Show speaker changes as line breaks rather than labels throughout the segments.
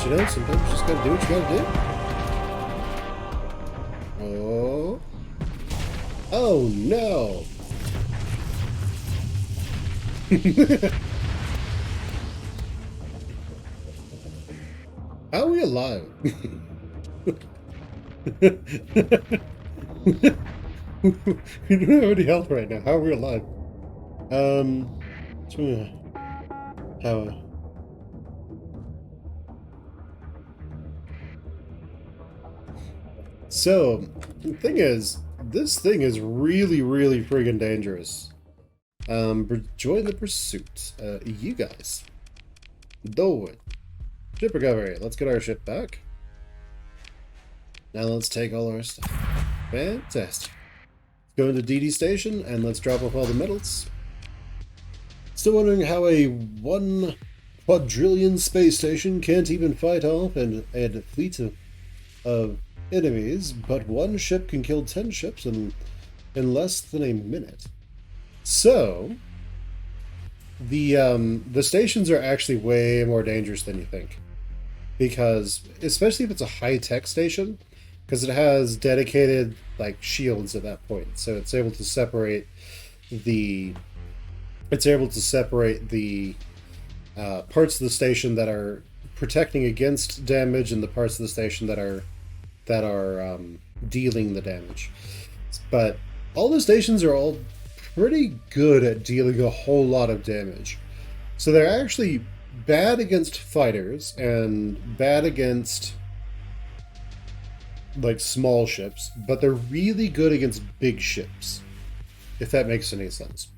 But you know, sometimes you just gotta do what you gotta do. Oh. Oh no! How are we alive? We don't have any health right now. How are we alive? How? So, the thing is, this thing is really, really friggin' dangerous. Join the pursuit. You guys. Do it. Ship recovery. Let's get our ship back. Now let's take all our stuff. Fantastic. Let's go into DD station and let's drop off all the medals. Still wondering how a 1 quadrillion space station can't even fight off a fleet of enemies, but one ship can kill 10 ships in less than a minute. So, the stations are actually way more dangerous than you think. Because, especially if it's a high-tech station, because it has dedicated, like, shields at that point. So it's able to separate the... It's able to separate the parts of the station that are protecting against damage and the parts of the station that are dealing the damage. But all the stations are all pretty good at dealing a whole lot of damage. So they're actually bad against fighters and bad against like small ships, but they're really good against big ships, if that makes any sense.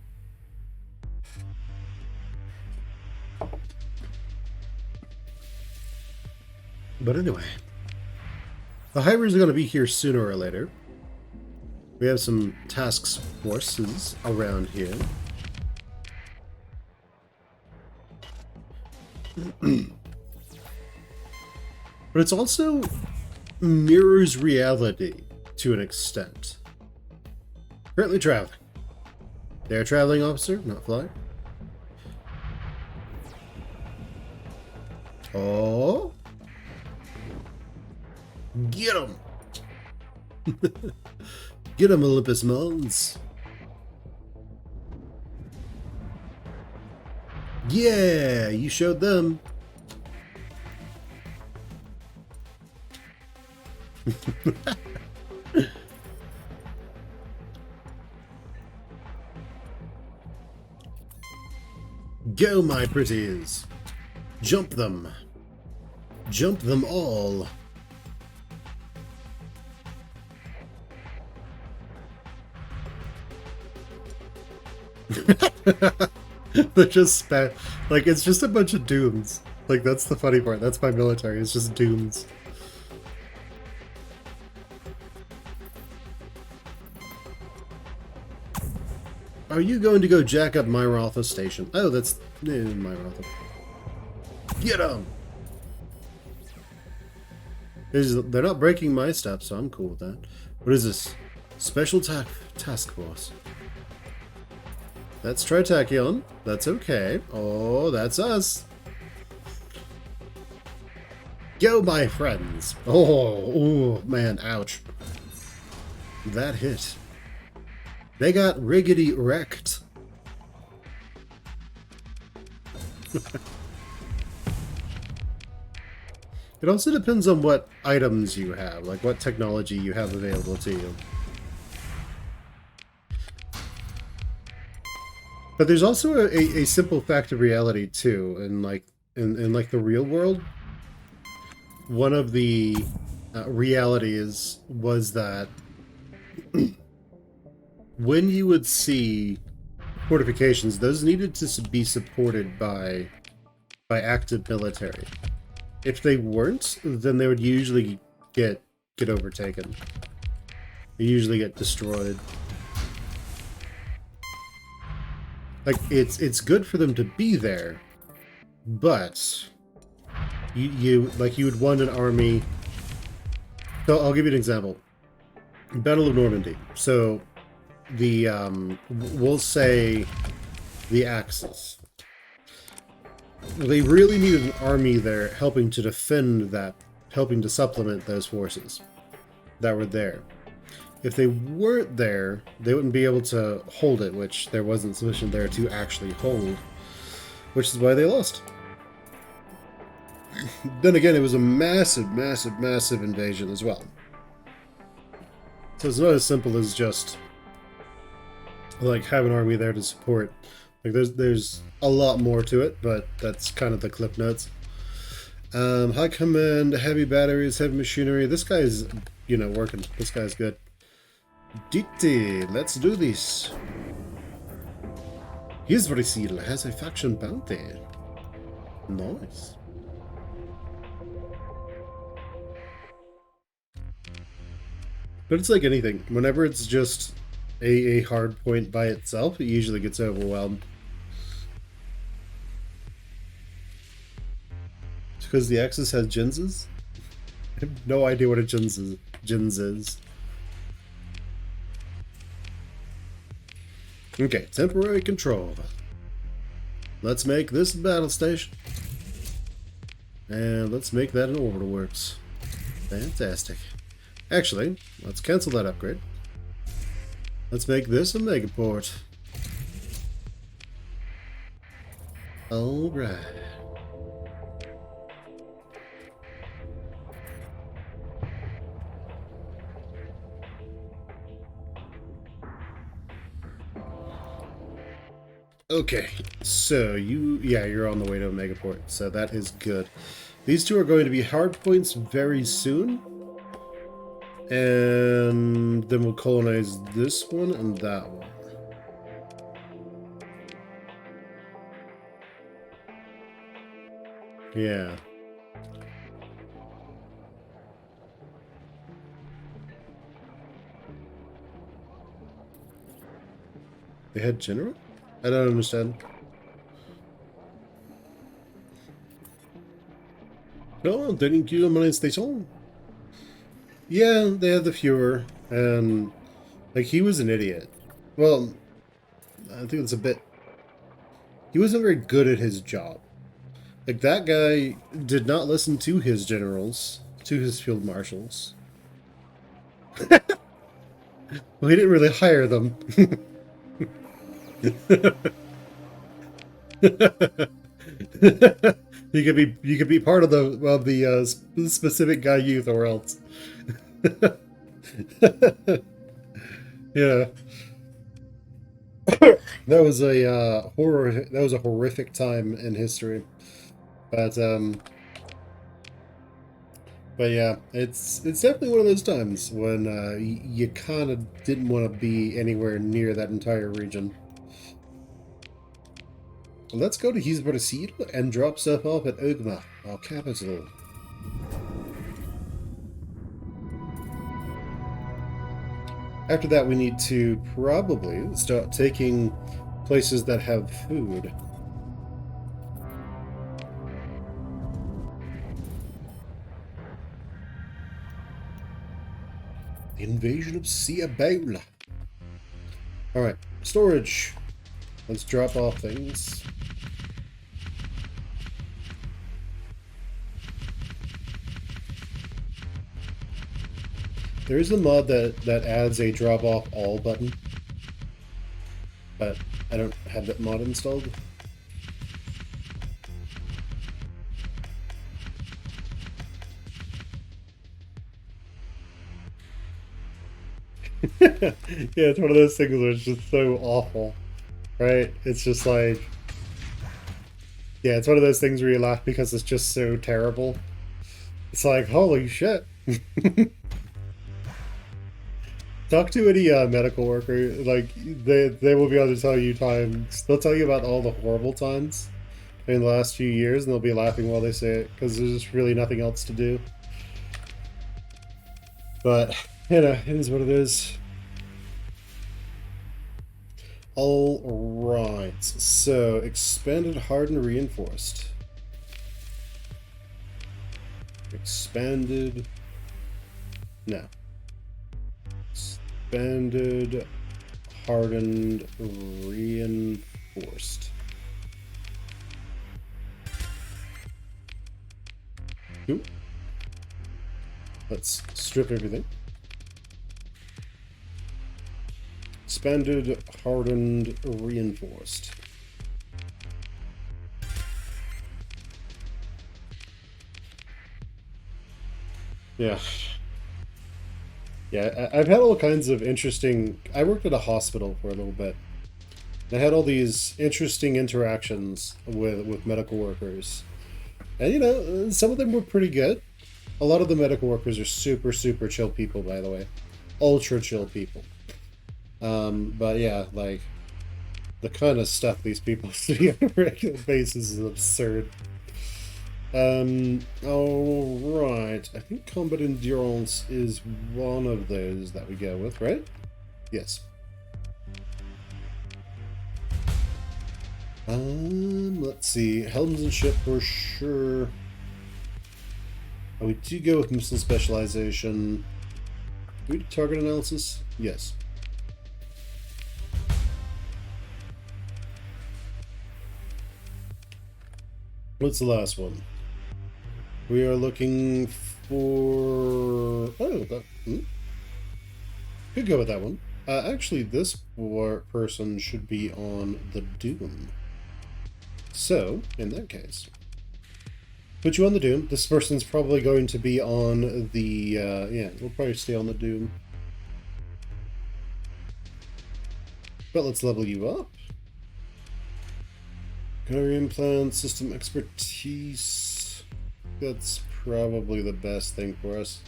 But anyway, the Hybers are going to be here sooner or later. We have some task forces around here. But it's also mirrors reality to an extent. Currently traveling. They're a traveling officer, not flyer. Oh. Get him! Get him, Olympus Mons. Yeah, you showed them. Go, my pretties. Jump them. Jump them all. They're just like, it's just a bunch of dooms. Like, that's the funny part. That's my military. It's just dooms. Are you going to go jack up Myrotha Station? Oh, that's Myrotha. Get them! They're not breaking my steps, so I'm cool with that. What is this? Special task force. That's Tri-Tachton. That's okay. Oh, that's us. Go, my friends. Oh, man, ouch. That hit. They got riggedy wrecked. It also depends on what items you have, like what technology you have available to you. But there's also a simple fact of reality too, in like the real world. One of the realities was that when you would see fortifications, those needed to be supported by active military. If they weren't, then they would usually get overtaken. They usually get destroyed. Like, it's good for them to be there, but you would want an army. So I'll give you an example. Battle of Normandy. So we'll say the Axis. They really needed an army there helping to defend that, helping to supplement those forces that were there. If they weren't there, they wouldn't be able to hold it, which there wasn't sufficient there to actually hold, which is why they lost. Then again, it was a massive, massive, massive invasion as well. So it's not as simple as just like have an army there to support. Like there's a lot more to it, but that's kind of the clip notes. High command, heavy batteries, heavy machinery. This guy's, you know, working. This guy's good. DT, let's do this. E41 has a faction bounty. Nice. But it's like anything. Whenever it's just a hard point by itself, it usually gets overwhelmed. It's because the Axis has Jinzes? I have no idea what a Jins is. Okay, temporary control. Let's make this a battle station. And let's make that an orbital works. Fantastic. Actually, let's cancel that upgrade. Let's make this a megaport. Alright. Okay, so you're on the way to a megaport, so that is good. These two are going to be hard points very soon. And then we'll colonize this one and that one. Yeah. They had general? I don't understand. No, they didn't kill my station. Yeah, they had the Fuhrer, and like he was an idiot. Well, I think it's a bit. He wasn't very good at his job. Like that guy did not listen to his generals, to his field marshals. Well, he didn't really hire them. You could be part of the specific guy youth or else. Yeah. That was a horrific time in history. But yeah, it's definitely one of those times when you kind of didn't want to be anywhere near that entire region. Let's go to E41 and drop stuff off at Ogma, our capital. After that, we need to probably start taking places that have food. The invasion of Ciabaula. Alright, storage. Let's drop off things. There is a mod that adds a drop off all button, but I don't have that mod installed. Yeah, it's one of those things where it's just so awful, right? It's just like, yeah, it's one of those things where you laugh because it's just so terrible. It's like, holy shit. Talk to any medical worker, like, they will be able to tell you times, they'll tell you about all the horrible times in the last few years, and they'll be laughing while they say it, because there's just really nothing else to do. But, you know, it is what it is. Alright, so, expanded, hardened, reinforced. Expanded, no. Expanded, hardened, reinforced. Cool. Let's strip everything. Expanded, hardened, reinforced. Yeah. Yeah, I've had all kinds of interesting... I worked at a hospital for a little bit. I had all these interesting interactions with medical workers. And, you know, some of them were pretty good. A lot of the medical workers are super, super chill people, by the way. Ultra chill people. But yeah, like, the kind of stuff these people see on a regular basis is absurd. Alright. I think combat endurance is one of those that we go with, right? Yes. Let's see. Helms and ship for sure. Oh, we do go with missile specialization. Do we do target analysis? Yes. What's the last one? We are looking for... Oh, that... Could go with that one. Actually, this person should be on the Doom. So, in that case, put you on the Doom. This person's probably going to be on the... yeah, we'll probably stay on the Doom. But let's level you up. Gunnery implant, system expertise... That's probably the best thing for us.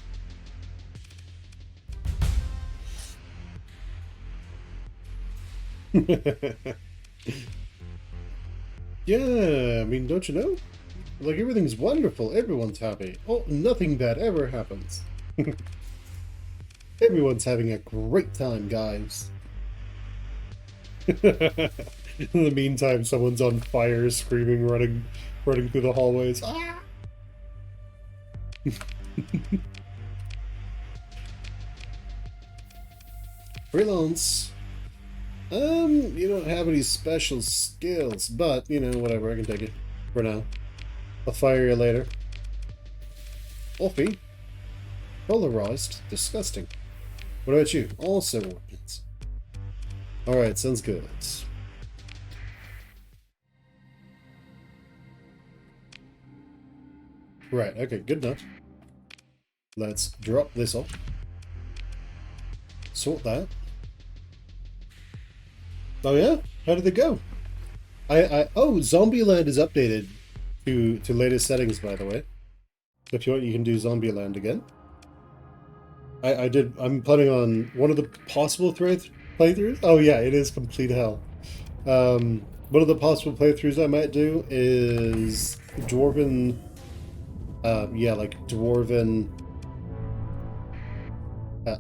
Yeah, I mean, don't you know? Like, everything's wonderful, everyone's happy. Oh, nothing bad ever happens. Everyone's having a great time, guys. In the meantime, someone's on fire, screaming, running through the hallways. Ah! Freelance. You don't have any special skills, but, you know, whatever, I can take it for now. I'll fire you later. Offie. Polarized. Disgusting. What about you? Also weapons. Alright, sounds good. Right, okay, good enough. Let's drop this off. Sort that. Oh yeah? How did it go? Oh, Zombieland is updated to latest settings, by the way. If you want, you can do Zombieland again. I'm planning on one of the possible playthroughs. Oh yeah, it is complete hell. One of the possible playthroughs I might do is Dwarven... yeah, like Dwarven...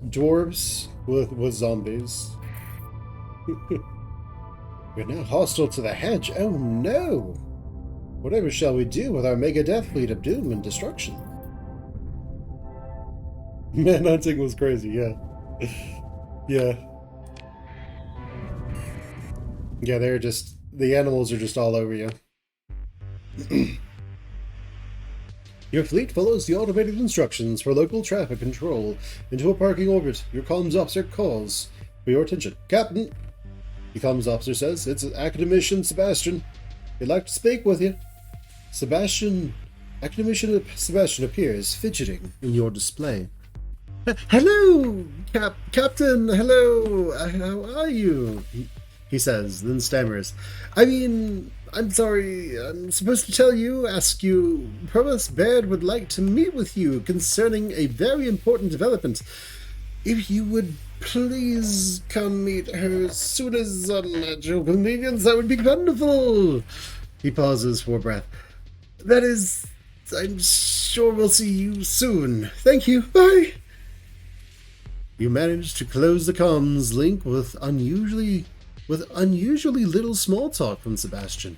dwarves with zombies. We're now hostile to the hedge. Oh no! Whatever shall we do with our mega death fleet of doom and destruction? Manhunting was crazy, yeah. Yeah. Yeah, they're just... The animals are just all over you. Your fleet follows the automated instructions for local traffic control into a parking orbit. Your comms officer calls for your attention. Captain! The comms officer says, it's Academician Sebastian. He'd like to speak with you. Sebastian... Academician Sebastian appears, fidgeting in your display. Hello, Captain, hello, how are you? He says, then stammers. I mean, I'm sorry, I'm supposed to ask you, Provost Baird would like to meet with you concerning a very important development. If you would please come meet her as soon as at your convenience, that would be wonderful. He pauses for breath. That is, I'm sure we'll see you soon. Thank you, bye. You manage to close the comms link with unusually little small talk from Sebastian.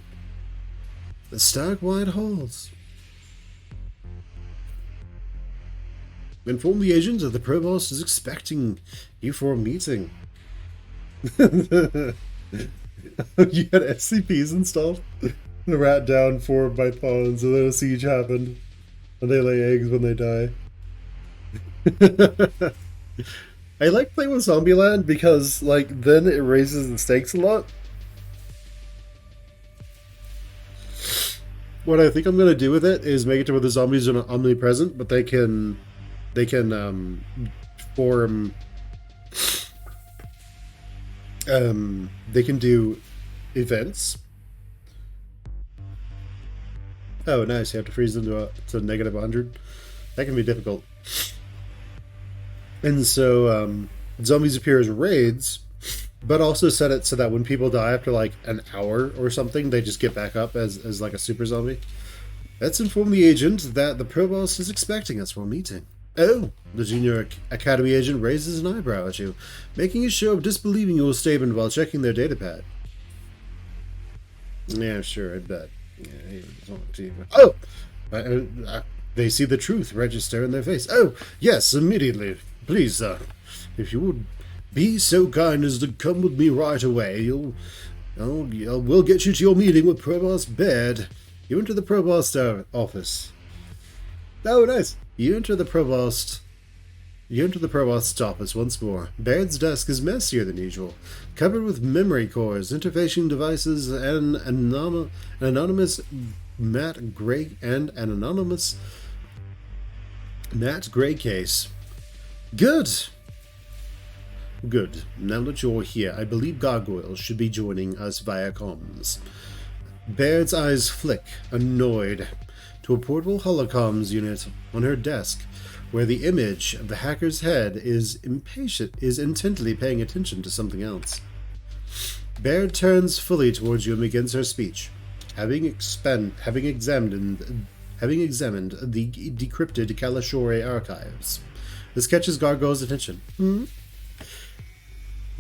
The stark wide halls. Inform the agent that the provost is expecting you for a meeting. You had SCPs installed? The rat down 4 by pawns and then a siege happened. And they lay eggs when they die. I like playing with Zombieland because, like, then it raises the stakes a lot. What I think I'm gonna do with it is make it to where the zombies are not omnipresent, but they can form. They can do events. Oh, nice! You have to freeze them to negative 100. That can be difficult. And so zombies appear as raids, but also set it so that when people die after like an hour or something, they just get back up as like a super zombie. Let's inform the agent that the provost is expecting us for a meeting. Oh, the junior academy agent raises an eyebrow at you, making a show of disbelieving your statement while checking their datapad. Yeah, sure, I bet. Oh! They see the truth register in their face. Oh, yes, immediately. Please, if you would be so kind as to come with me right away, we'll get you to your meeting with Provost Baird. You enter the Provost office. Oh, nice. You enter the Provost's office once more. Baird's desk is messier than usual, covered with memory cores, interfacing devices, and an anonymous matte gray case. Good. Now that you're here, I believe Gargoyles should be joining us via comms. Baird's eyes flick, annoyed, to a portable holocomms unit on her desk, where the image of the hacker's head is intently paying attention to something else. Baird turns fully towards you and begins her speech, having examined the decrypted Kalashore archives. This catches Gargoyle's attention.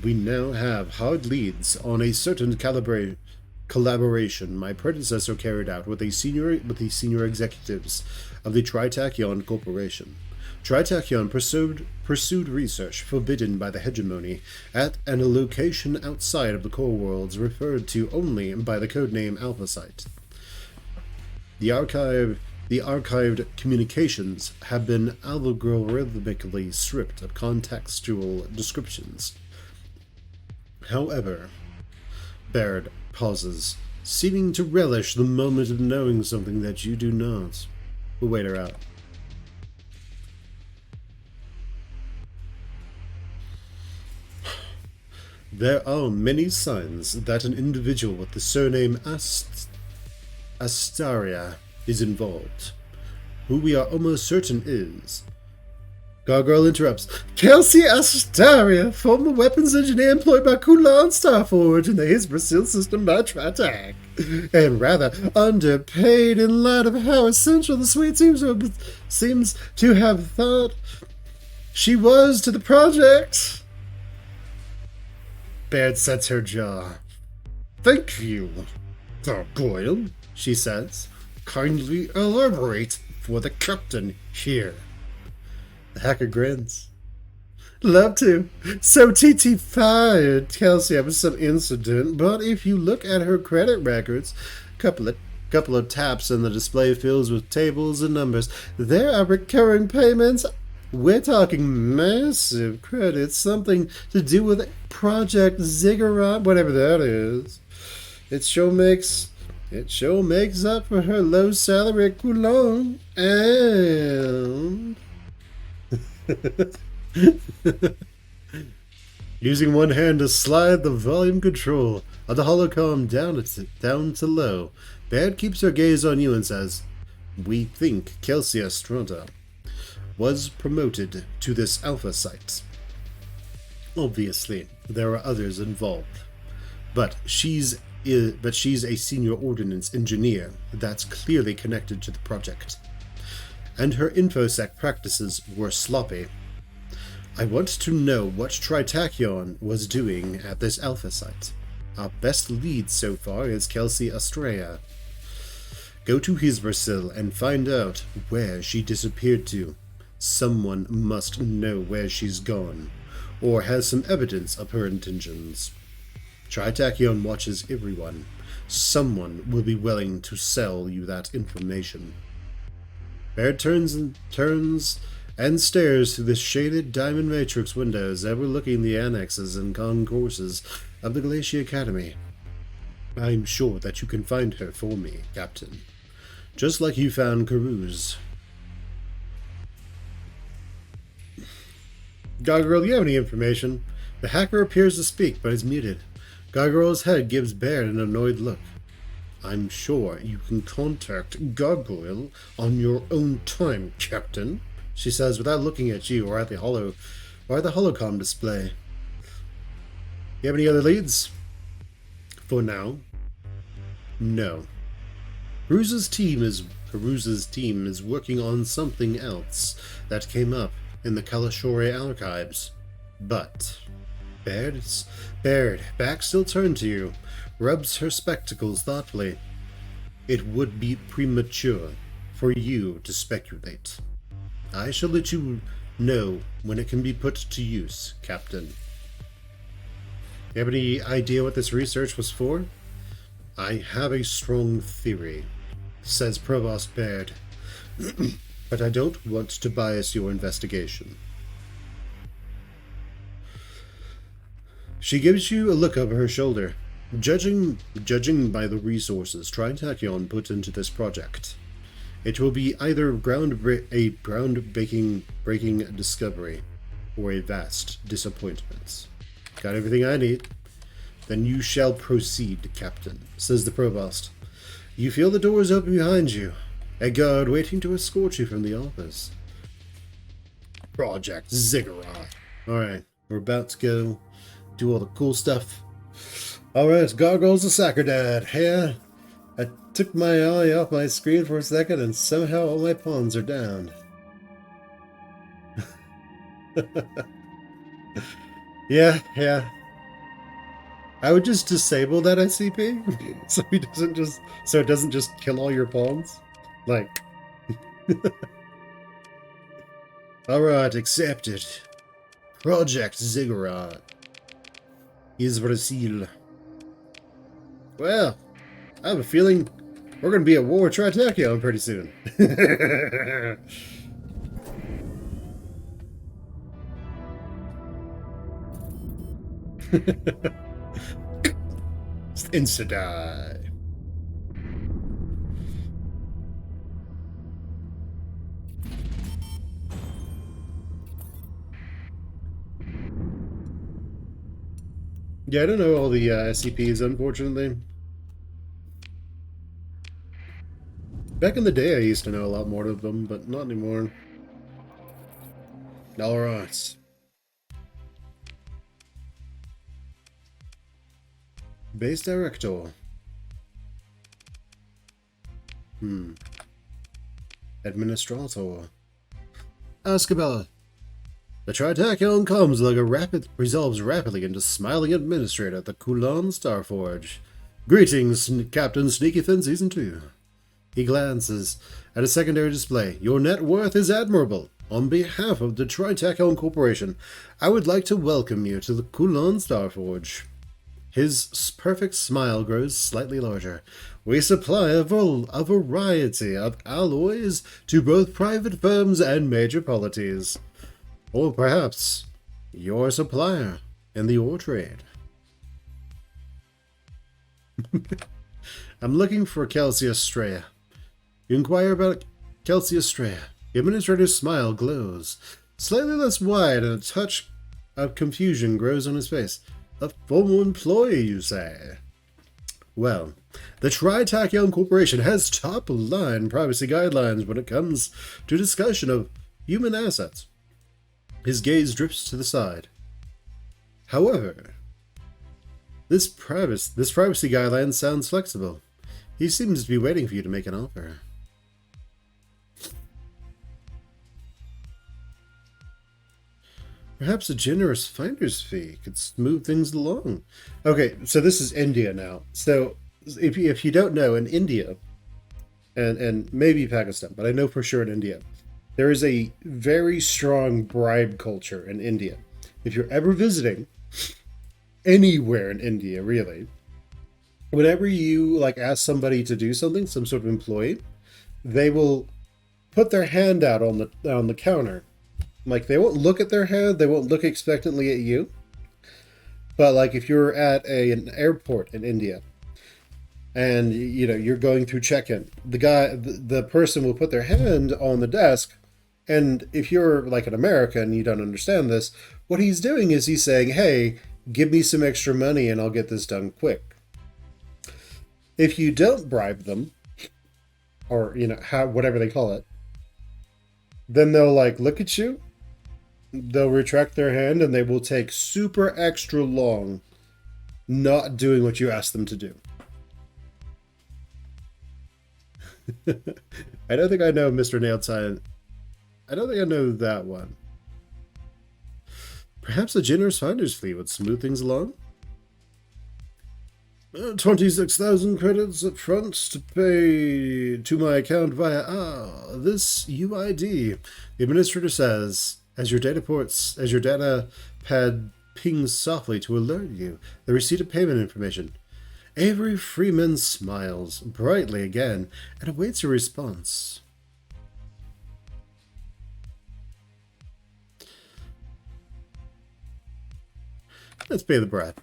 We now have hard leads on a certain collaboration my predecessor carried out with the senior executives of the Tri-Tachton Corporation. Tri-Tachton pursued research forbidden by the hegemony at a location outside of the core worlds referred to only by the codename Alpha Site. The archived communications have been algorithmically stripped of contextual descriptions. However, Baird pauses, seeming to relish the moment of knowing something that you do not. We'll wait her out. There are many signs that an individual with the surname Astaria is involved, who we are almost certain is. Gargoyle interrupts. Kelsey Astaria, former weapons engineer employed by Kulan Starforge in the Hisbrasil system by Tri-Tach, and rather underpaid in light of how essential the suite seems to have thought she was to the project. Baird sets her jaw. Thank you, Gargoyle, she says. Kindly elaborate for the captain here. The hacker grins. Love to. So TT fired Kelsey after some incident, but if you look at her credit records, couple of taps and the display fills with tables and numbers. There are recurring payments. We're talking massive credits, something to do with Project Ziggurat, whatever that is. It sure makes up for her low salary at Coulon, and using one hand to slide the volume control of the holocom down to low, Baird keeps her gaze on you and says, "We think Kelsey Estrada was promoted to this Alpha Site. Obviously, there are others involved, but she's a senior ordnance engineer that's clearly connected to the project. And her infosec practices were sloppy. I want to know what Tri-Tachton was doing at this Alpha Site. Our best lead so far is Kelsey Estrella. Go to Hisbrasil and find out where she disappeared to. Someone must know where she's gone, or has some evidence of her intentions. Tri-Tachton watches everyone. Someone will be willing to sell you that information." Baird turns and stares through the shaded diamond matrix windows overlooking the annexes and concourses of the Galatia Academy. I'm sure that you can find her for me, Captain. Just like you found Caruso. Gargoyle, do you have any information? The hacker appears to speak, but is muted. Gargoyle's head gives Baird an annoyed look. I'm sure you can contact Gargoyle on your own time, Captain, she says without looking at you or at the holocom display. You have any other leads? For now, no. Caruso's team is working on something else that came up in the Kalashore archives. But Baird, back still turned to you, rubs her spectacles thoughtfully. It would be premature for you to speculate. I shall let you know when it can be put to use, Captain. You have any idea what this research was for? I have a strong theory, says Provost Baird, but I don't want to bias your investigation. She gives you a look over her shoulder. Judging by the resources Tri-Tachton put into this project, it will be either a groundbreaking discovery or a vast disappointment. Got everything I need? Then you shall proceed, Captain, says the Provost. You feel the doors open behind you, a guard waiting to escort you from the office. Project Ziggurat. Alright, we're about to go do all the cool stuff. Alright, Gargoyle's a sacker dad. Yeah, I took my eye off my screen for a second and somehow all my pawns are down. Yeah. I would just disable that SCP so it doesn't just kill all your pawns. Like alright, accepted. Project Ziggurat is Brasil. Well, I have a feeling we're going to be at war with Tri-Tachton pretty soon. Insta-die. Yeah, I don't know all the SCPs, unfortunately. Back in the day, I used to know a lot more of them, but not anymore. Alright. Base Director. Administrator. Ascabella. The Tri-Tachton comes like resolves rapidly into smiling administrator at the Kulan Starforge. Greetings, Captain Sneaky Fin Season 2. He glances at a secondary display. Your net worth is admirable. On behalf of the Tri-Tachton Corporation, I would like to welcome you to the Kulan Starforge. His perfect smile grows slightly larger. We supply a variety of alloys to both private firms and major polities. Or perhaps your supplier in the ore trade. I'm looking for Kelsey Estrella. You inquire about Kelsey Estrella. The administrator's smile glows, slightly less wide, and a touch of confusion grows on his face. A former employee, you say? Well, the Tri-Tachton Corporation has top-line privacy guidelines when it comes to discussion of human assets. His gaze drifts to the side. However, this privacy guideline sounds flexible. He seems to be waiting for you to make an offer. Perhaps a generous finder's fee could smooth things along. Okay, so this is India now. So if you don't know, in India, and maybe Pakistan, but I know for sure in India, there is a very strong bribe culture in India. If you're ever visiting anywhere in India, really, whenever you ask somebody to do something, some sort of employee, they will put their hand out on the counter. Like, they won't look at their hand, they won't look expectantly at you. But like if you're at an airport in India and you're going through check-in, the person will put their hand on the desk, and if you're like an American and you don't understand this, what he's doing is he's saying, "Hey, give me some extra money and I'll get this done quick." If you don't bribe them, or whatever they call it, then they'll like look at you, they'll retract their hand, and they will take super extra long not doing what you ask them to do. I don't think I know Mr. Nailed Science. I don't think I know that one. Perhaps a generous finder's fee would smooth things along? 26,000 credits up front to pay to my account via this UID. The administrator says, as your data pad pings softly to alert you the receipt of payment information. Avery Freeman smiles brightly again and awaits a response. Let's pay the brat.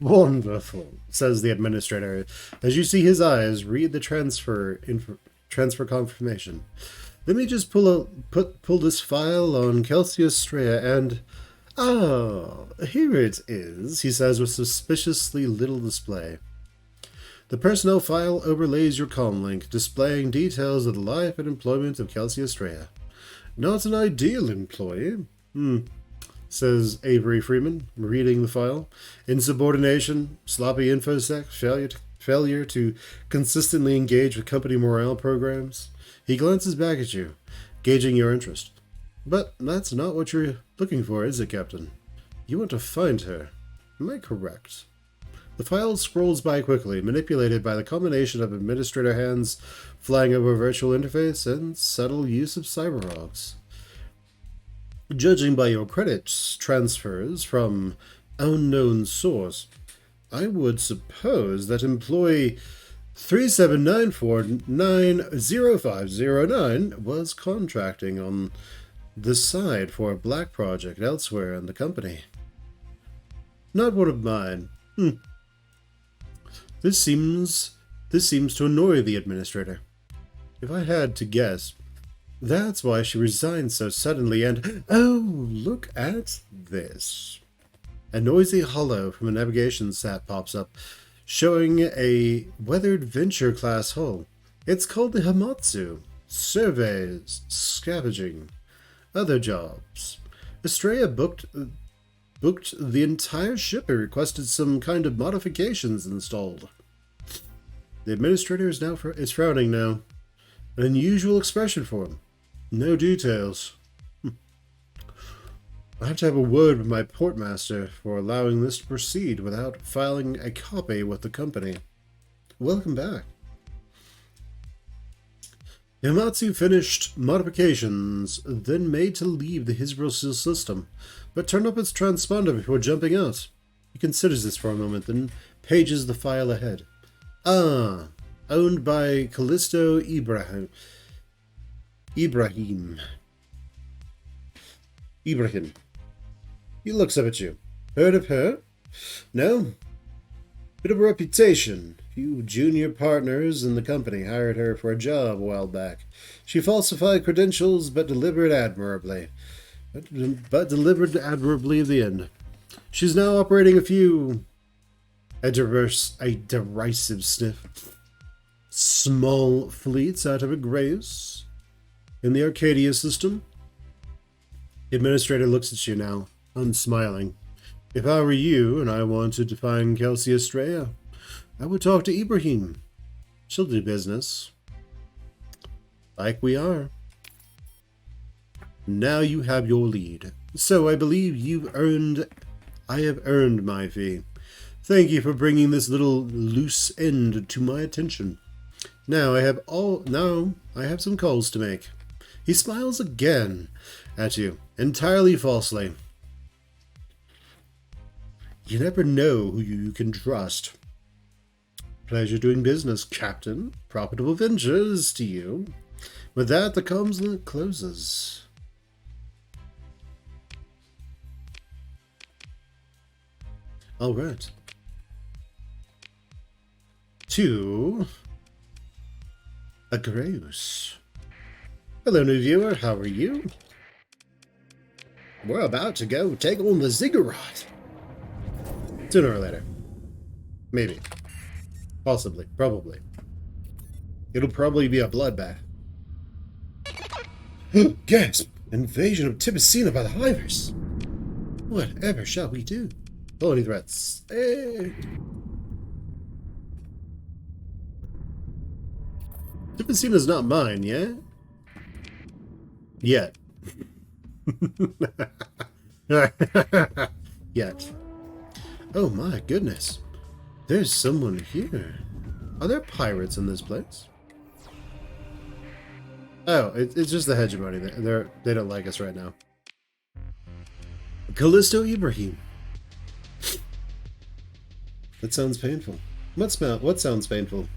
Wonderful, says the administrator, as you see his eyes read the transfer confirmation. Let me just pull this file on Galatia Questline and... here it is, he says with suspiciously little display. The personnel file overlays your comm link, displaying details of the life and employment of Galatia Questline. Not an ideal employee. Says Avery Freeman, reading the file. Insubordination, sloppy infosec, failure to consistently engage with company morale programs. He glances back at you, gauging your interest. But that's not what you're looking for, is it, Captain? You want to find her. Am I correct? The file scrolls by quickly, manipulated by the combination of administrator hands flying over a virtual interface and subtle use of cyberhogs. Judging by your credits transfers from unknown source, I would suppose that employee 3794900509 was contracting on the side for a black project elsewhere in the company. Not one of mine. This seems to annoy the administrator. If I had to guess, that's why she resigned so suddenly and... Oh, look at this. A noisy hollow from a navigation sat pops up, showing a weathered Venture-class hull. It's called the Hamatsu. Surveys, scavenging, other jobs. Estrella booked the entire ship and requested some kind of modifications installed. The administrator is frowning now. An unusual expression for him. No details. I have to have a word with my portmaster for allowing this to proceed without filing a copy with the company. Welcome back. Yamatsu finished modifications, then made to leave the Hisbro system, but turned up its transponder before jumping out. He considers this for a moment, then pages the file ahead. Owned by Callisto Ibrahim. He looks up at you. Heard of her? No? Bit of a reputation. Few junior partners in the company hired her for a job a while back. She falsified credentials, but delivered admirably. At the end. She's now operating a derisive sniff. Small fleets out of a grace. In the Arcadia system? The administrator looks at you now, unsmiling. If I were you and I wanted to find Galatia Questline, I would talk to Ibrahim. She'll do business. Like we are. Now you have your lead. So I believe I have earned my fee. Thank you for bringing this little loose end to my attention. Now I have some calls to make. He smiles again at you, entirely falsely. You never know who you can trust. Pleasure doing business, Captain. Profitable ventures to you. With that, the comms link closes. All right. To a grouse. Hello, new viewer. How are you? We're about to go take on the ziggurat. Sooner or later. Maybe. Possibly. Probably. It'll probably be a bloodbath. Gasp! Invasion of Tibicina by the Hivers. Whatever shall we do? Colony threats. Hey. Tibicina's not mine, yeah? Yet. Yet. Oh my goodness. There's someone here. Are there pirates in this place? Oh, it's just the hegemony. They don't like us right now. Callisto Ibrahim. That sounds painful. What sounds painful?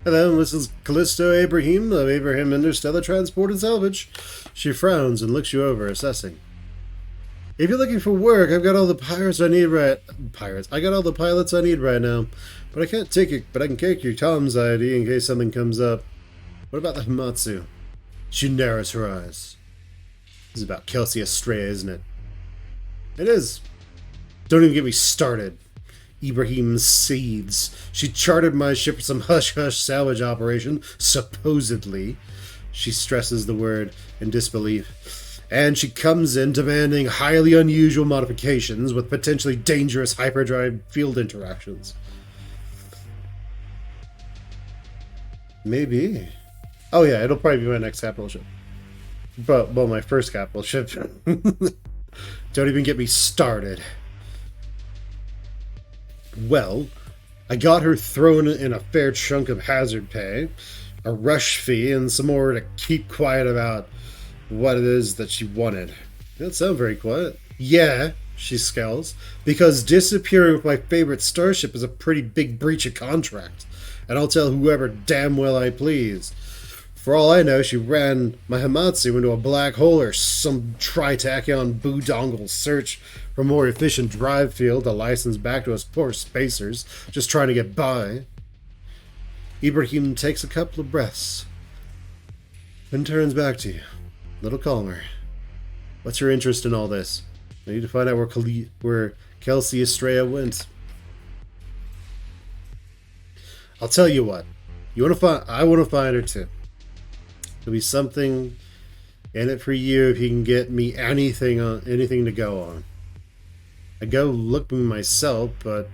Hello, this is Callisto Ibrahim of Abraham Interstellar Transport and Salvage. She frowns and looks you over, assessing. If you're looking for work, I've got all the pirates I need I got all the pilots I need right now. But I can't take it. But I can take your Tom's ID in case something comes up. What about the Hamatsu? She narrows her eyes. This is about Kelsey Estrella, isn't it? It is. Don't even get me started. Ibrahim seethes. She chartered my ship for some hush-hush salvage operation, supposedly. She stresses the word in disbelief. And she comes in demanding highly unusual modifications with potentially dangerous hyperdrive field interactions. Maybe. Oh yeah, it'll probably be my next capital ship. But, well, my first capital ship. Don't even get me started. Well, I got her thrown in a fair chunk of hazard pay, a rush fee, and some more to keep quiet about what it is that she wanted. That sounds very quiet. Yeah, she scowls, because disappearing with my favorite starship is a pretty big breach of contract, and I'll tell whoever damn well I please. For all I know, she ran my Hamatsu into a black hole or some Tri-Tachton boondoggle search for a more efficient drive field to license back to us poor spacers just trying to get by. Ibrahim takes a couple of breaths and turns back to you, a little calmer. What's your interest in all this? I need to find out where Kelsey Estrella went. I'll tell you what. I want to find her too. There'll be something in it for you if you can get me anything to go on. I go looking myself, but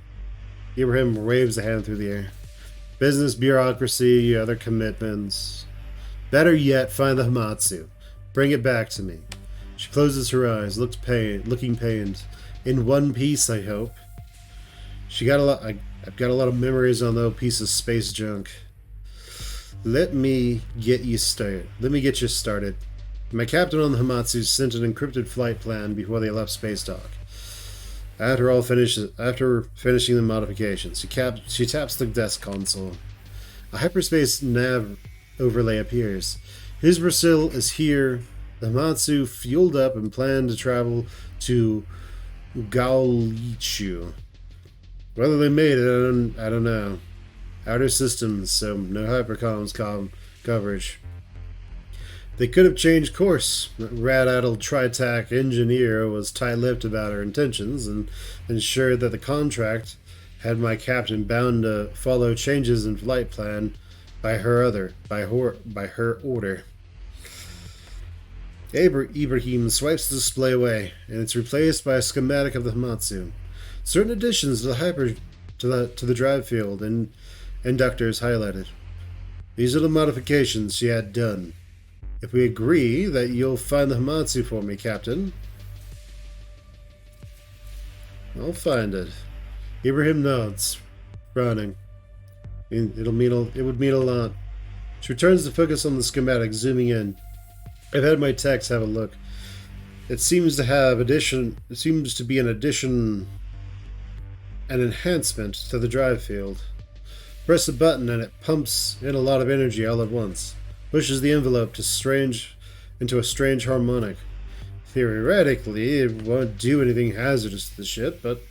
Ibrahim waves a hand through the air. Business, bureaucracy, other commitments. Better yet, find the Hamatsu. Bring it back to me. She closes her eyes, looking pained. In one piece, I hope. I've got a lot of memories on that piece of space junk. Let me get you started. My captain on the Hamatsu sent an encrypted flight plan before they left space dock. After finishing the modifications, she taps the desk console. A hyperspace nav overlay appears. His Brazil is here. The Hamatsu fueled up and planned to travel to Galatia. Whether they made it, I don't know. Outer systems, so no hypercomms coverage. They could have changed course. That rat-addled Tri-Tach engineer was tight-lipped about her intentions and ensured that the contract had my captain bound to follow changes in flight plan by her order. Ibrahim swipes the display away, and it's replaced by a schematic of the Hamatsu. Certain additions to the drive field and inductors highlighted. These are the modifications she had done. If we agree that you'll find the Hamatsu for me, Captain, I'll find it. Ibrahim nods, frowning. It would mean a lot. She returns to focus on the schematic, zooming in. I've had my techs have a look. It seems to be an enhancement to the drive field. Press a button and it pumps in a lot of energy all at once. Pushes the envelope into a strange harmonic. Theoretically, it won't do anything hazardous to the ship, but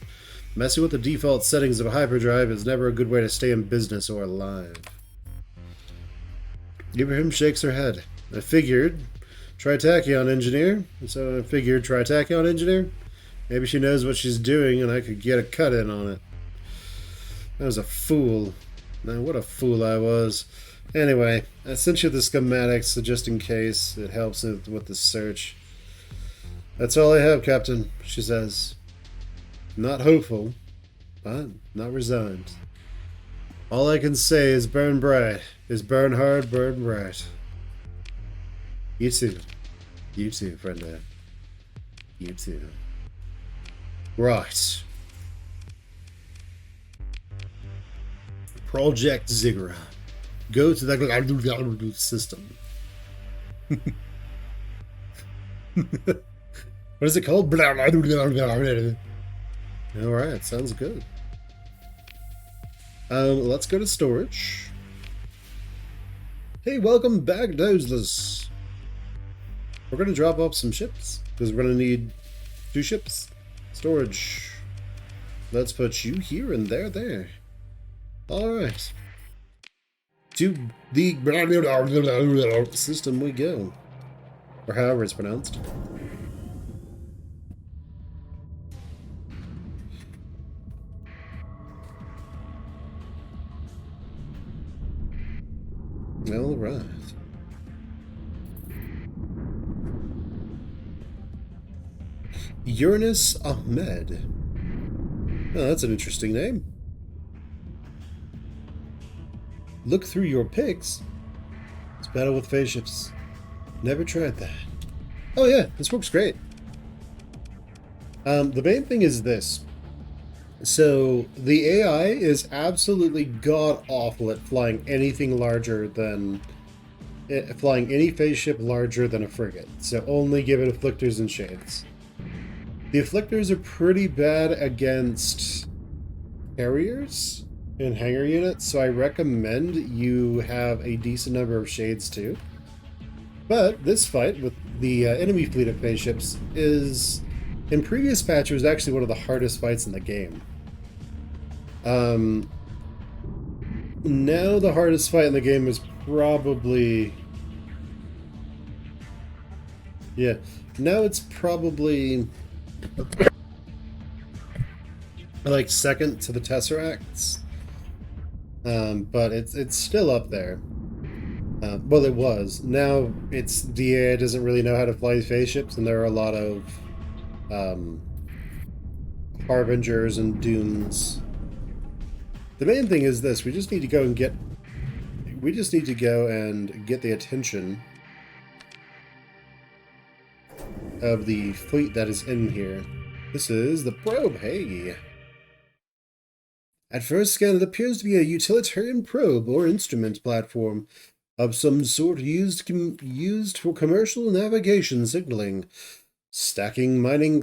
messing with the default settings of a hyperdrive is never a good way to stay in business or alive. Ibrahim shakes her head. I figured. Tri-Tachton engineer. So I figured Tri-Tachton engineer. Maybe she knows what she's doing and I could get a cut in on it. I was a fool. Now, what a fool I was. Anyway, I sent you the schematics just in case it helps with the search. That's all I have, Captain, she says. Not hopeful, but not resigned. All I can say is burn bright. Is burn hard, burn bright. You too. You too, friend. You too. Right. Project Ziggurat. Go to the system. What is it called? Alright, sounds good. Let's go to storage. Hey, welcome back, Dozeless. We're going to drop off some ships, because we're going to need 2 ships. Storage. Let's put you here and there. Alright. To the system we go. Or however it's pronounced. Alright. Uranus Ahmed. Oh, that's an interesting name. Look through your pics. It's battle with phase ships. Never tried that. Oh yeah, this works great. The main thing is this. So, the AI is absolutely god-awful at flying anything larger than... flying any phase ship larger than a frigate. So only give it afflictors and shades. The afflictors are pretty bad against carriers and hangar units, so I recommend you have a decent number of shades too. But this fight with the enemy fleet of phase ships is, in previous patches, actually one of the hardest fights in the game. Now the hardest fight in the game is probably... Yeah, now it's probably... like second to the Tesseracts. But it's still up there. Well, it was. Now it's the AI doesn't really know how to fly phase ships, and there are a lot of harbingers and dooms. The main thing is this: we just need to go and get the attention of the fleet that is in here. This is the probe. Hey. At first scan, it appears to be a utilitarian probe or instrument platform of some sort used for commercial navigation signaling, staking mining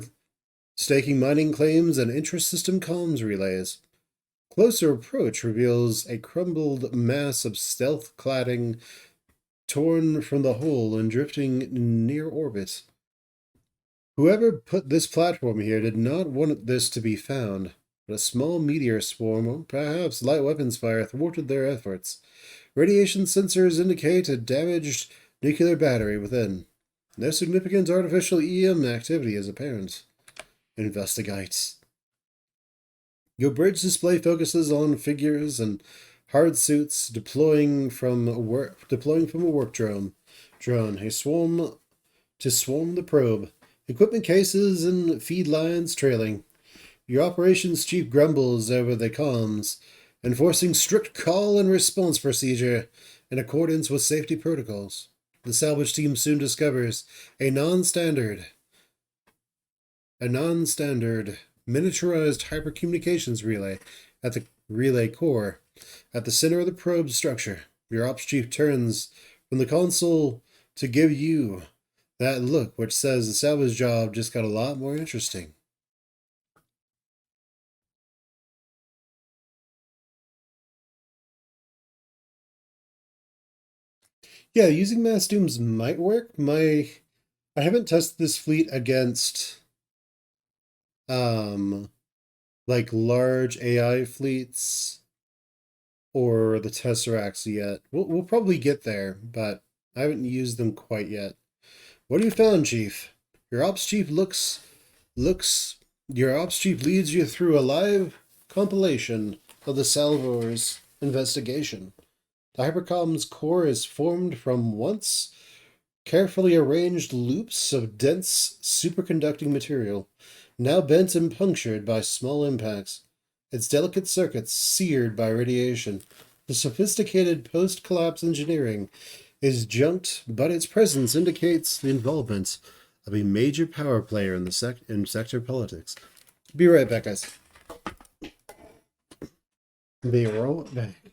claims, and intra-system comms relays. Closer approach reveals a crumbled mass of stealth cladding torn from the hull and drifting near orbit. Whoever put this platform here did not want this to be found, but a small meteor swarm, or perhaps light weapons fire, thwarted their efforts. Radiation sensors indicate a damaged nuclear battery within. No significant artificial EM activity is apparent. Investigate. Your bridge display focuses on figures and hard suits deploying from a work drone. To swarm the probe. Equipment cases and feed lines trailing. Your operations chief grumbles over the comms, enforcing strict call and response procedure in accordance with safety protocols. The salvage team soon discovers a non-standard miniaturized hypercommunications relay at the relay core at the center of the probe structure. Your ops chief turns from the console to give you that look which says the salvage job just got a lot more interesting. Yeah, using mass dooms might work. I haven't tested this fleet against um like large AI fleets or the Tesseracts yet. We'll probably get there, but I haven't used them quite yet. What have you found, Chief? Your ops chief looks your ops chief leads you through a live compilation of the Salvor's investigation. The hypercom's core is formed from once carefully arranged loops of dense superconducting material, now bent and punctured by small impacts, its delicate circuits seared by radiation. The sophisticated post-collapse engineering is junked, but its presence indicates the involvement of a major power player in in sector politics. Be right back, guys. Be right back.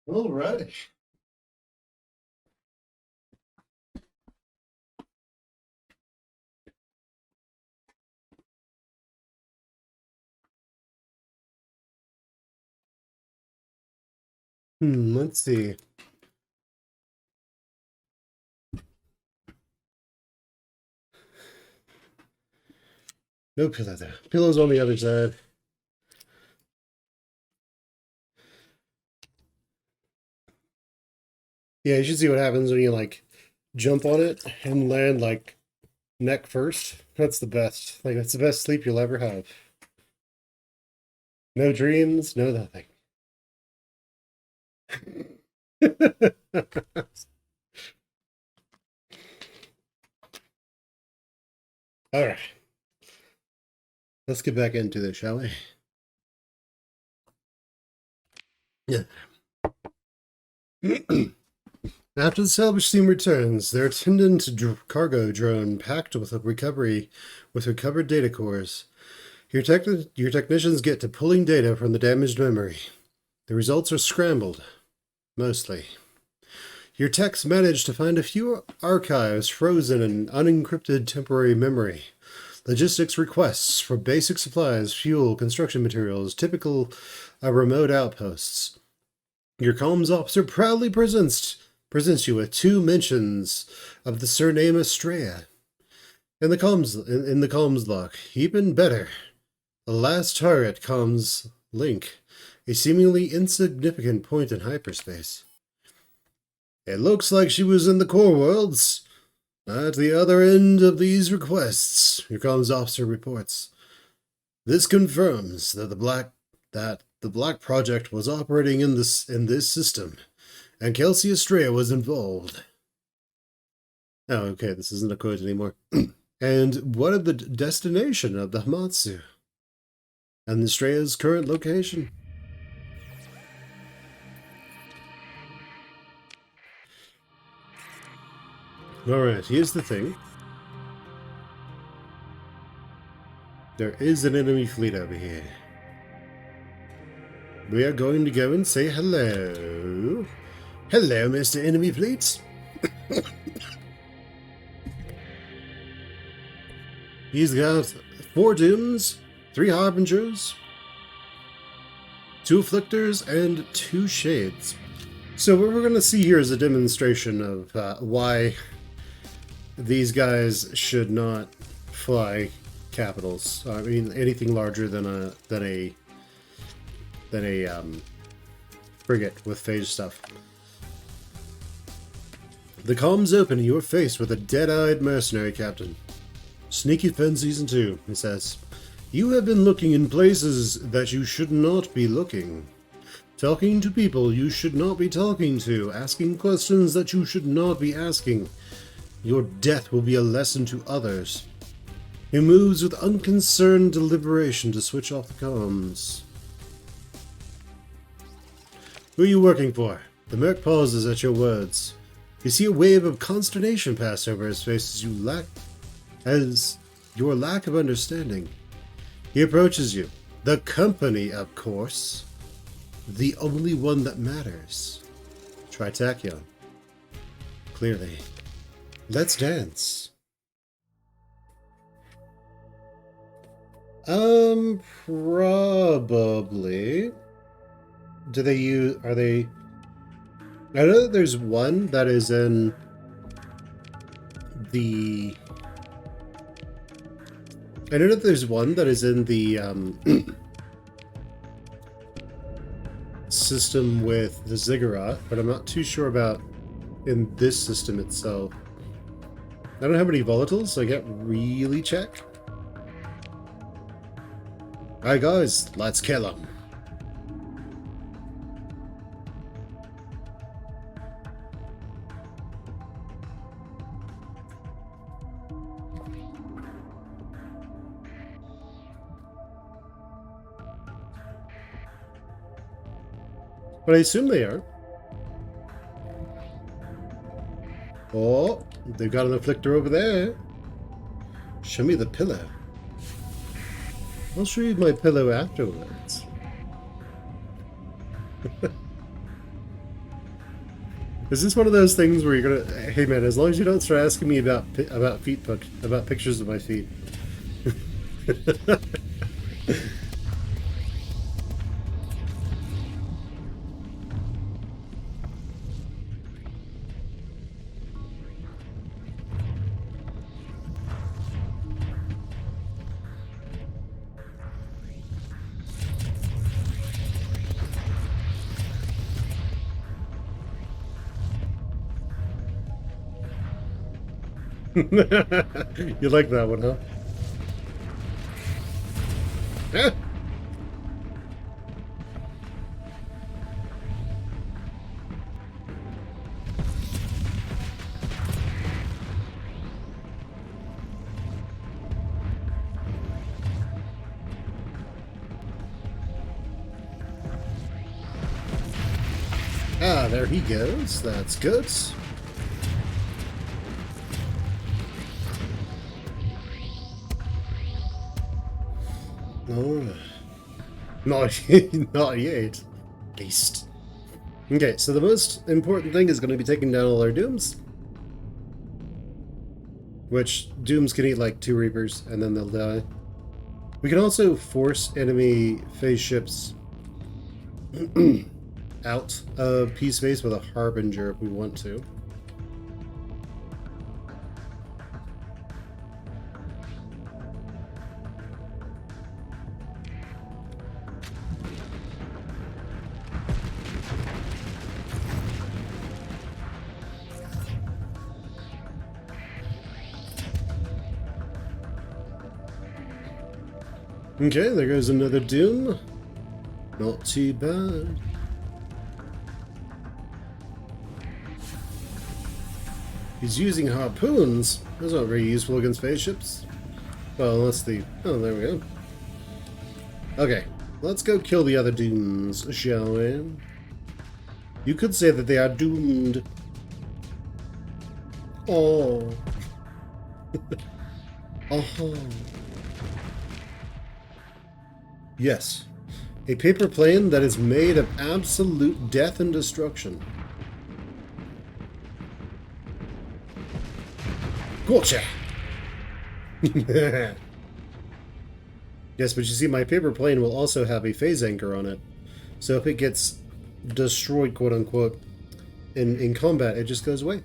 All right. Let's see. No pillow there. Pillow's on the other side. Yeah, you should see what happens when you, like, jump on it and land, like, neck first. That's the best. Like, that's the best sleep you'll ever have. No dreams, no nothing. Alright. Let's get back into this, shall we? Yeah. After the salvage team returns, their attendant cargo drone packed with recovered data cores. Your technicians get to pulling data from the damaged memory. The results are scrambled, mostly. Your techs manage to find a few archives frozen in unencrypted temporary memory. Logistics requests for basic supplies, fuel, construction materials, typical remote outposts. Your comms officer proudly presents you with 2 mentions of the surname Estrella. In the comms log, even better, the last target comms link, a seemingly insignificant point in hyperspace. It looks like she was in the core worlds. At the other end of these requests, your comms officer reports. This confirms that the Black Project was operating in this system, and Kelsey Estrella was involved. Oh, okay, this isn't a quote anymore. And what of the destination of the Hamatsu? And Estrella's current location? Alright, here's the thing. There is an enemy fleet over here. We are going to go and say hello. Hello, Mr. Enemy Fleet. He's got 4 Dooms, 3 Harbingers, 2 Afflictors, and 2 Shades. So what we're going to see here is a demonstration of why these guys should not fly capitals. I mean, anything larger than a frigate with phage stuff. The comms open and you are faced with a dead-eyed mercenary captain. Sneaky Fin Season 2, he says. You have been looking in places that you should not be looking. Talking to people you should not be talking to. Asking questions that you should not be asking. Your death will be a lesson to others. He moves with unconcerned deliberation to switch off the comms. Who are you working for? The merc pauses at your words. You see a wave of consternation pass over his face as your lack of understanding. He approaches you. The company, of course. The only one that matters. Tri-Tachton. Clearly. Let's dance. Probably. Do they use... Are they... I know that there's one that is in the... I know that there's one that is in the system with the Ziggurat, but I'm not too sure about in this system itself. I don't have any volatiles, so I can't really check. Alright guys, let's kill them. But I assume they are. Oh, they've got an afflictor over there. Show me the pillow. I'll show you my pillow afterwards. Is this one of those things where you're gonna... Hey man, as long as you don't start asking me about pictures of my feet. You like that one, huh? Eh? Ah, there he goes. That's good. Alright. Not, not yet. At least. Okay, so the most important thing is going to be taking down all our Dooms. Which, Dooms can eat like 2 Reapers, and then they'll die. We can also force enemy phase ships out of P-Space with a Harbinger if we want to. Okay, there goes another Doom. Not too bad. He's using harpoons. That's not very useful against phase ships. Well, unless the... Oh, there we go. Okay, let's go kill the other Dooms, shall we? You could say that they are doomed. Oh. Uh-huh. Yes. A paper plane that is made of absolute death and destruction. Gotcha! Yes, but you see, my paper plane will also have a phase anchor on it. So if it gets destroyed, quote-unquote, in combat, it just goes away.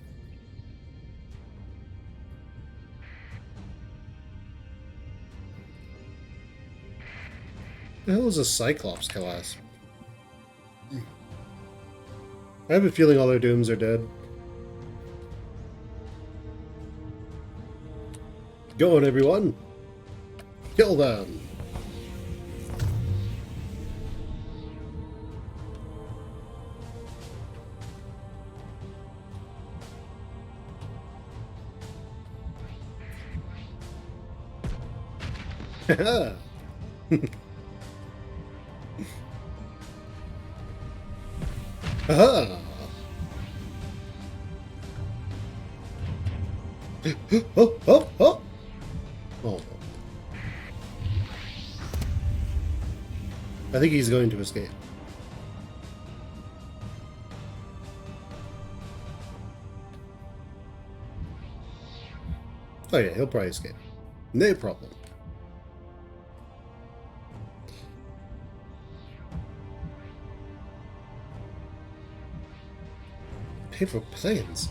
The hell is a Cyclops class? I have a feeling all their Dooms are dead. Go on, everyone! Kill them! Haha! Aha! Oh, oh, oh! Oh. I think he's going to escape. Oh yeah, he'll probably escape. No problem. Paper planes?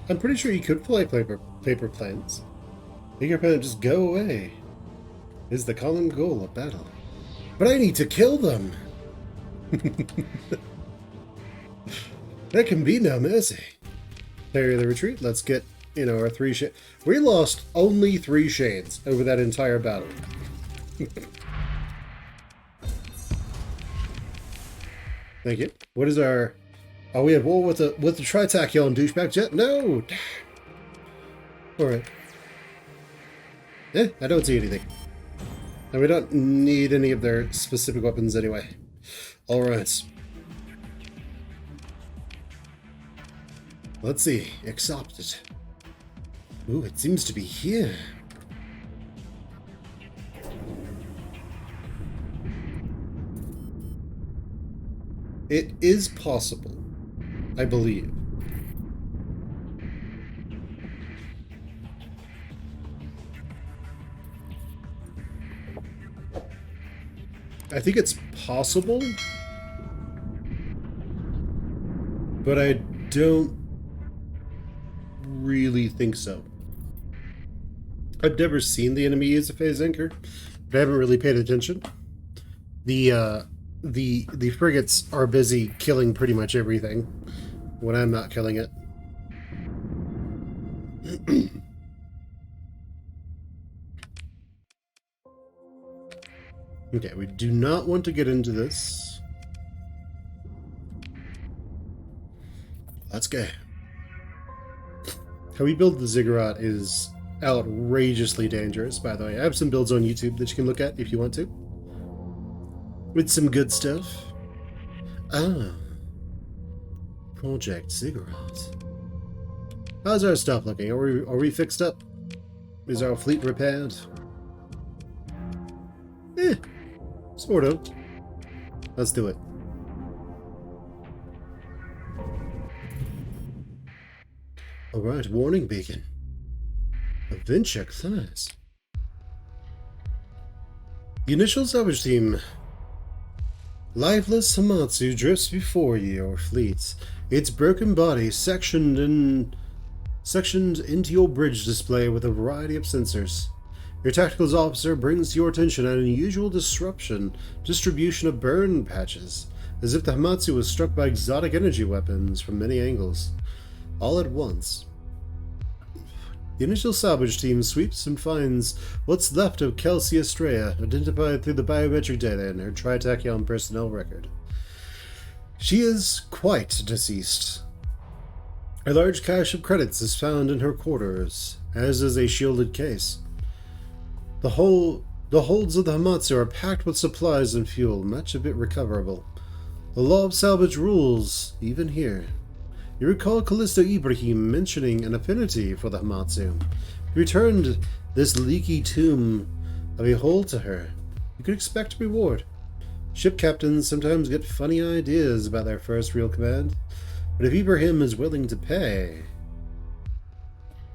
I'm pretty sure you could fly paper planes. Make your opponent just go away. Is the common goal of battle. But I need to kill them! There can be no mercy. Parry the retreat. Let's get, you know, our 3 shades. We lost only 3 shades over that entire battle. Thank you. What is our... Are we at war with the Tri-Tachton douchebag jet? No! Alright. I don't see anything. And we don't need any of their specific weapons anyway. Alright. Let's see. Accepted. Ooh, it seems to be here. It is possible, I believe. I think it's possible, but I don't really think so. I've never seen the enemy use a phase anchor, but I haven't really paid attention. The frigates are busy killing pretty much everything when I'm not killing it. Okay, we do not want to get into this. Let's go. How we build the ziggurat is outrageously dangerous, by the way. I have some builds on YouTube that you can look at if you want to. With some good stuff. Ah. Project Ziggurat. How's our stuff looking? Are we fixed up? Is our fleet repaired? Sort of. Let's do it. Alright, warning beacon. A venture class. The initial salvage team. Lifeless Hamatsu drifts before your fleet. Its broken body sectioned into your bridge display with a variety of sensors. Your tactical officer brings to your attention an unusual distribution of burn patches, as if the Hamatsu was struck by exotic energy weapons from many angles, all at once. The initial salvage team sweeps and finds what's left of Kelsey Estrella, identified through the biometric data in her Tri-Tachton personnel record. She is quite deceased. A large cache of credits is found in her quarters, as is a shielded case. The holds of the Hamatsu are packed with supplies and fuel, much of it recoverable. The law of salvage rules, even here. You recall Callisto Ibrahim mentioning an affinity for the Hamatsu. He returned this leaky tomb of a hole to her. You could expect reward. Ship captains sometimes get funny ideas about their first real command, but if Ibrahim is willing to pay...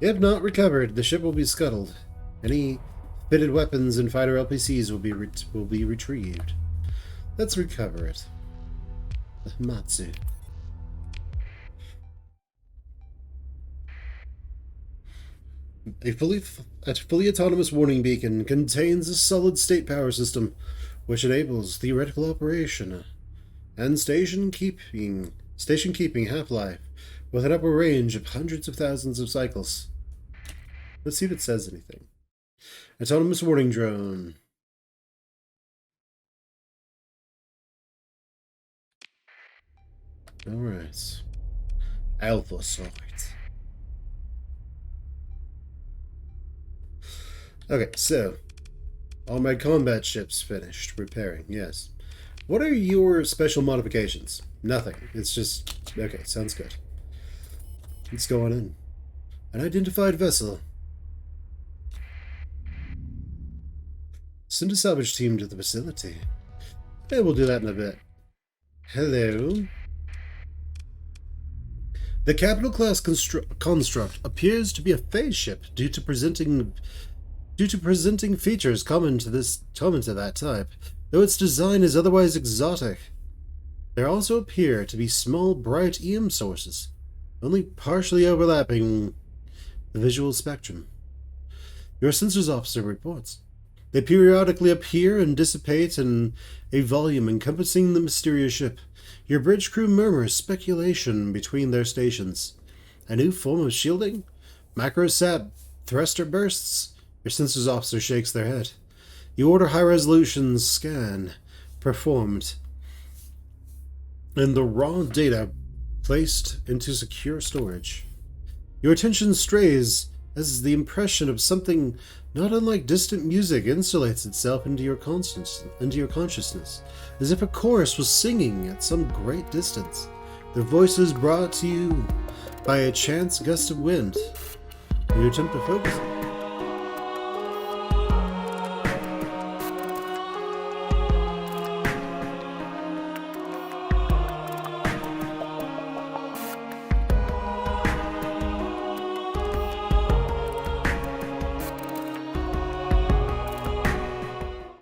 If not recovered, the ship will be scuttled. Any fitted weapons and fighter LPCs will be retrieved. Let's recover it. The Hamatsu. A fully autonomous warning beacon contains a solid-state power system, which enables theoretical operation and station keeping half-life with an upper range of hundreds of thousands of cycles. Let's see if it says anything. Autonomous warning drone. Alright. Alpha site. Okay, so all my combat ships finished repairing, yes. What are your special modifications? Nothing. It's just... Okay, sounds good. Let's go on in. An identified vessel. Send a salvage team to the facility. Yeah, we'll do that in a bit. Hello. The capital class construct appears to be a phase ship due to presenting features common to that type, though its design is otherwise exotic. There also appear to be small, bright EM sources, only partially overlapping the visual spectrum. Your sensors officer reports. They periodically appear and dissipate in a volume encompassing the mysterious ship. Your bridge crew murmurs speculation between their stations. A new form of shielding? Macrosat thruster bursts? Your sensors officer shakes their head. You order high-resolution scan performed, and the raw data placed into secure storage. Your attention strays as the impression of something not unlike distant music insulates itself into your consciousness, as if a chorus was singing at some great distance, their voices brought to you by a chance gust of wind. You attempt to focus.